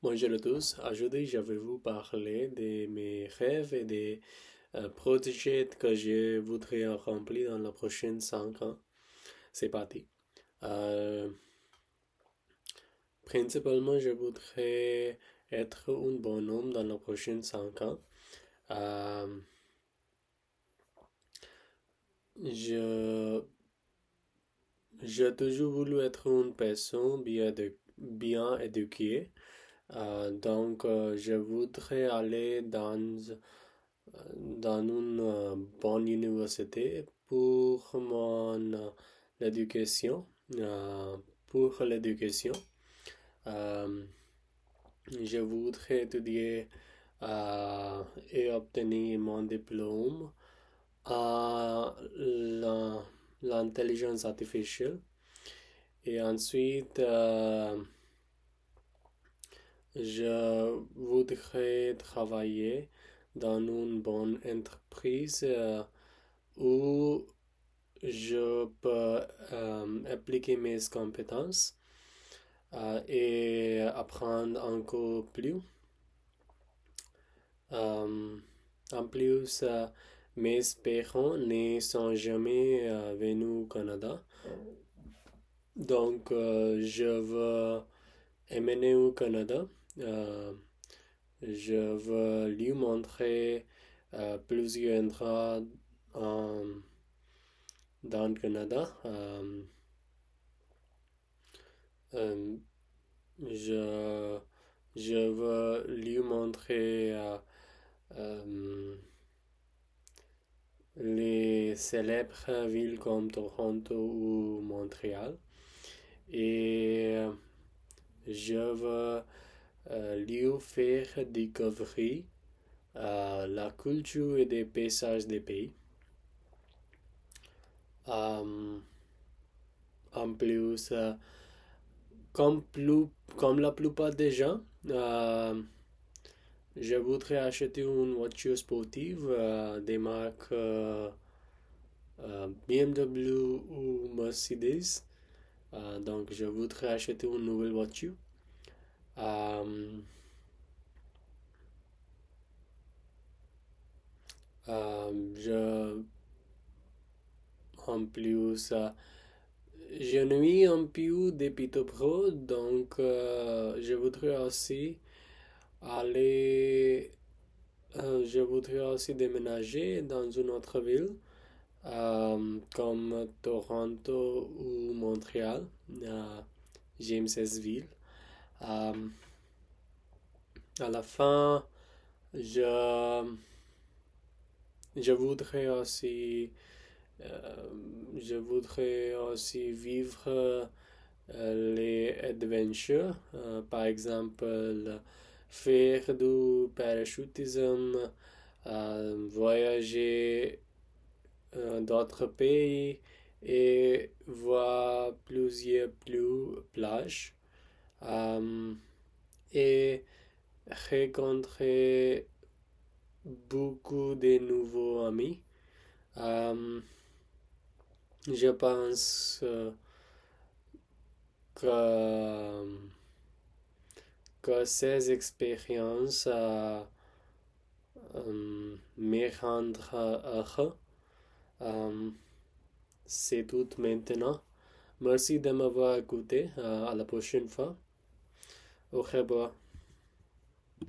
Bonjour à tous. Aujourd'hui, je vais vous parler de mes rêves et des projets que je voudrais accomplir dans les prochains 5 ans. C'est parti. Euh, Principalement, je voudrais être un bon homme dans les prochains 5 ans. Euh, je, j'ai toujours voulu être une personne bien éduquée. Je voudrais aller dans une bonne université pour l'éducation. euh, pour l'éducation. Euh, je voudrais étudier et obtenir mon diplôme à l'intelligence artificielle. Et ensuite, je voudrais travailler dans une bonne entreprise où je peux appliquer mes compétences et apprendre encore plus. Euh, En plus, mes parents ne sont jamais venus au Canada. Je veux emmener au Canada. Euh, je veux lui montrer plusieurs endroits en- dans le Canada. Euh, je, je veux lui montrer euh, les célèbres villes comme Toronto ou Montréal. Et je veux lui faire découvrir la culture et des paysages des pays. Euh, En plus, comme la plupart des gens, je voudrais acheter une voiture sportive des marques BMW ou Mercedes. Je voudrais acheter une nouvelle voiture. Euh, je, En plus, je nuis un peu des Pito Pro, je voudrais aussi aller, je voudrais aussi déménager dans une autre ville, comme Toronto ou Montréal, Jamesville. Euh, à la fin, je, je voudrais aussi, euh, je voudrais aussi vivre les adventures, par exemple faire du parachutisme, voyager d'autres pays et voir plusieurs plages euh, et rencontrer beaucoup de nouveaux amis. Euh, je pense que, que ces expériences me rendent heureux. Euh, c'est tout maintenant. Merci de m'avoir écouté. À la prochaine fois. Au revoir.